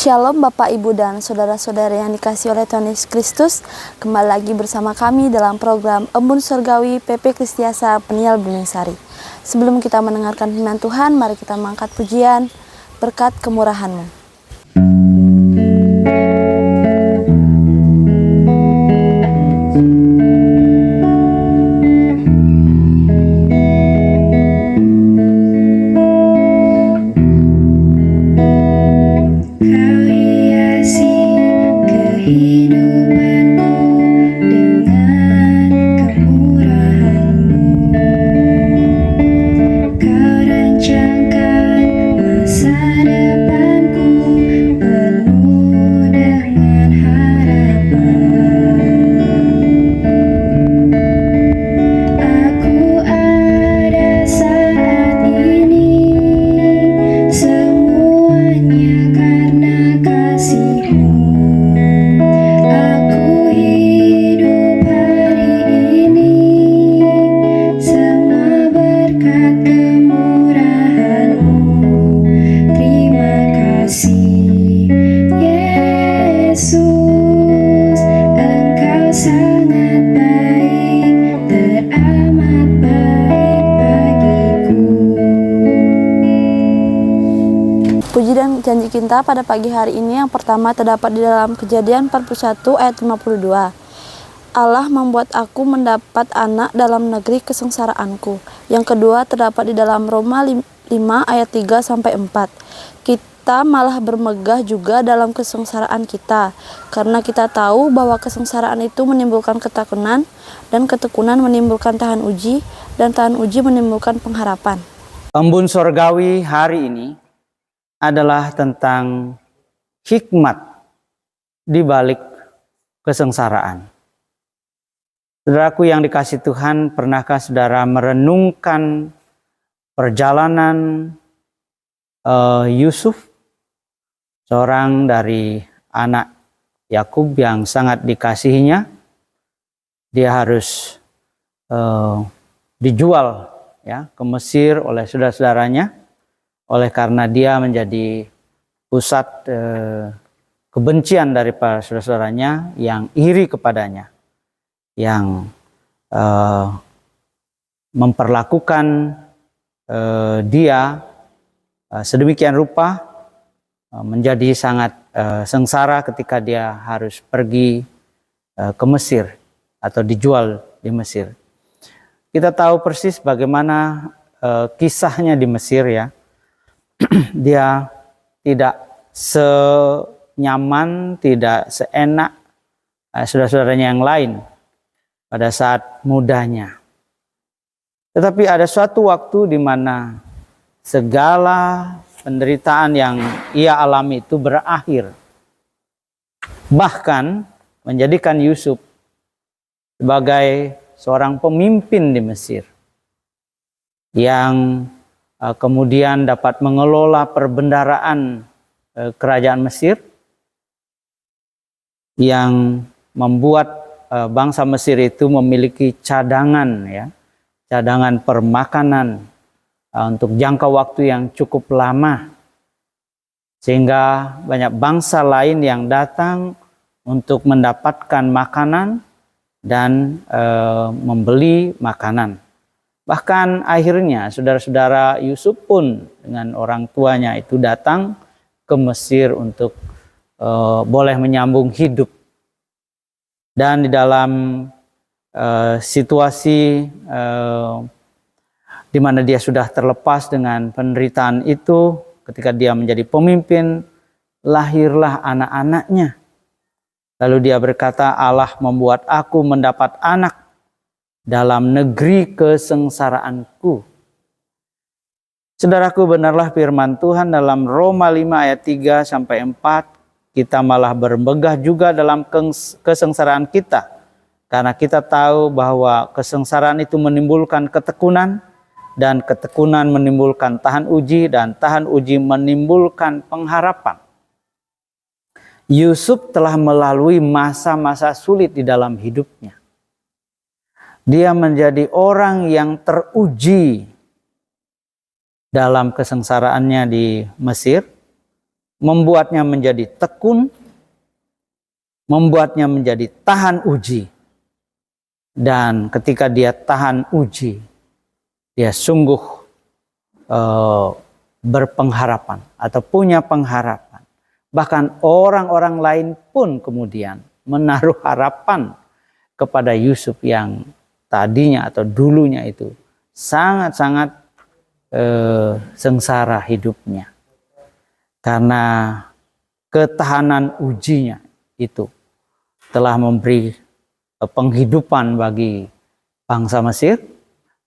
Shalom Bapak, Ibu, dan Saudara-saudara yang dikasihi oleh Tuhan Yesus Kristus. Kembali lagi bersama kami dalam program Embun Surgawi PP Kristiasa Peniel Bening Sari. Sebelum kita mendengarkan firman Tuhan, mari kita mengangkat pujian berkat kemurahan-Mu. Puji dan janji kita pada pagi hari ini yang pertama terdapat di dalam Kejadian 41 ayat 52. Allah membuat aku mendapat anak dalam negeri kesengsaraanku. Yang kedua terdapat di dalam Roma 5 ayat 3 sampai 4. Kita malah bermegah juga dalam kesengsaraan kita, karena kita tahu bahwa kesengsaraan itu menimbulkan ketekunan, dan ketekunan menimbulkan tahan uji, dan tahan uji menimbulkan pengharapan. Embun Surgawi hari ini adalah tentang hikmat di balik kesengsaraan. Saudaraku yang dikasihi Tuhan, pernahkah saudara merenungkan perjalanan Yusuf, seorang dari anak Yakub yang sangat dikasihinya? Dia harus dijual ya ke Mesir oleh saudara-saudaranya, oleh karena dia menjadi pusat kebencian dari para saudara-saudaranya yang iri kepadanya, yang memperlakukan dia sedemikian rupa, menjadi sangat sengsara ketika dia harus pergi ke Mesir atau dijual di Mesir. Kita tahu persis bagaimana kisahnya di Mesir ya. Dia tidak senyaman, tidak seenak saudara-saudaranya yang lain pada saat mudanya. Tetapi ada suatu waktu di mana segala penderitaan yang ia alami itu berakhir. Bahkan menjadikan Yusuf sebagai seorang pemimpin di Mesir yang kemudian dapat mengelola perbendaharaan kerajaan Mesir, yang membuat bangsa Mesir itu memiliki cadangan ya, cadangan permakanan untuk jangka waktu yang cukup lama, sehingga banyak bangsa lain yang datang untuk mendapatkan makanan dan membeli makanan. Bahkan akhirnya saudara-saudara Yusuf pun dengan orang tuanya itu datang ke Mesir untuk boleh menyambung hidup. Dan di dalam situasi di mana dia sudah terlepas dengan penderitaan itu, ketika dia menjadi pemimpin, lahirlah anak-anaknya. Lalu dia berkata, Allah membuat aku mendapat anak dalam negeri kesengsaraanku. Saudaraku, benarlah firman Tuhan dalam Roma 5 ayat 3 sampai 4. Kita malah bermegah juga dalam kesengsaraan kita, karena kita tahu bahwa kesengsaraan itu menimbulkan ketekunan, dan ketekunan menimbulkan tahan uji, dan tahan uji menimbulkan pengharapan. Yusuf telah melalui masa-masa sulit di dalam hidupnya. Dia menjadi orang yang teruji dalam kesengsaraannya di Mesir, membuatnya menjadi tekun, membuatnya menjadi tahan uji. Dan ketika dia tahan uji, dia sungguh berpengharapan atau punya pengharapan. Bahkan orang-orang lain pun kemudian menaruh harapan kepada Yusuf yang tadinya atau dulunya itu sangat-sangat sengsara hidupnya. Karena ketahanan ujinya itu telah memberi penghidupan bagi bangsa Mesir,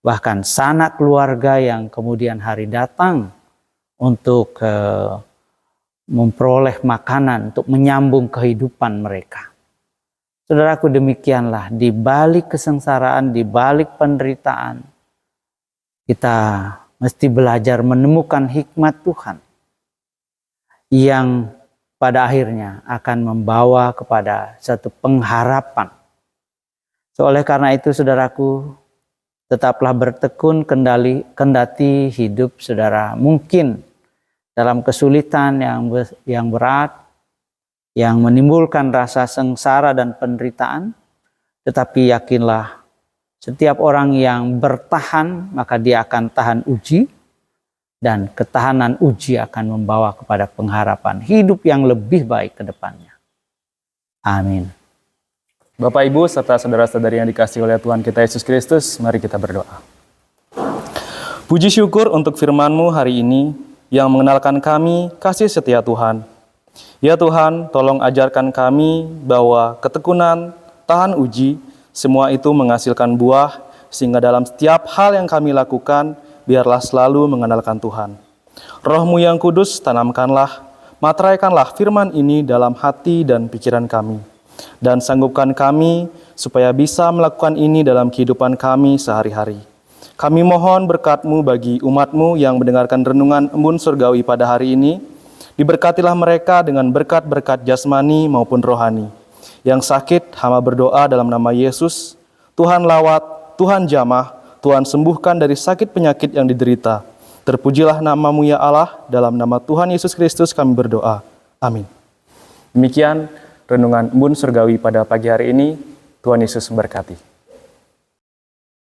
bahkan sanak keluarga yang kemudian hari datang untuk memperoleh makanan untuk menyambung kehidupan mereka. Saudaraku, demikianlah di balik kesengsaraan, di balik penderitaan, kita mesti belajar menemukan hikmat Tuhan yang pada akhirnya akan membawa kepada satu pengharapan. Oleh karena itu, saudaraku, tetaplah bertekun kendati hidup saudara mungkin dalam kesulitan yang berat, yang menimbulkan rasa sengsara dan penderitaan, tetapi yakinlah setiap orang yang bertahan maka dia akan tahan uji, dan ketahanan uji akan membawa kepada pengharapan hidup yang lebih baik ke depannya. Amin. Bapak, Ibu, serta saudara-saudari yang dikasihi oleh Tuhan kita Yesus Kristus, mari kita berdoa. Puji syukur untuk firman-Mu hari ini yang mengenalkan kami kasih setia Tuhan. Ya Tuhan, tolong ajarkan kami bahwa ketekunan, tahan uji, semua itu menghasilkan buah, sehingga dalam setiap hal yang kami lakukan, biarlah selalu mengenalkan Tuhan. Roh-Mu yang kudus, tanamkanlah, materaikanlah firman ini dalam hati dan pikiran kami. Dan sanggupkan kami supaya bisa melakukan ini dalam kehidupan kami sehari-hari. Kami mohon berkat-Mu bagi umat-Mu yang mendengarkan renungan Embun Surgawi pada hari ini. Diberkatilah mereka dengan berkat-berkat jasmani maupun rohani. Yang sakit, hamba berdoa dalam nama Yesus. Tuhan lawat, Tuhan jamah, Tuhan sembuhkan dari sakit penyakit yang diderita. Terpujilah nama-Mu ya Allah, dalam nama Tuhan Yesus Kristus kami berdoa. Amin. Demikian renungan Embun Surgawi pada pagi hari ini. Tuhan Yesus memberkati.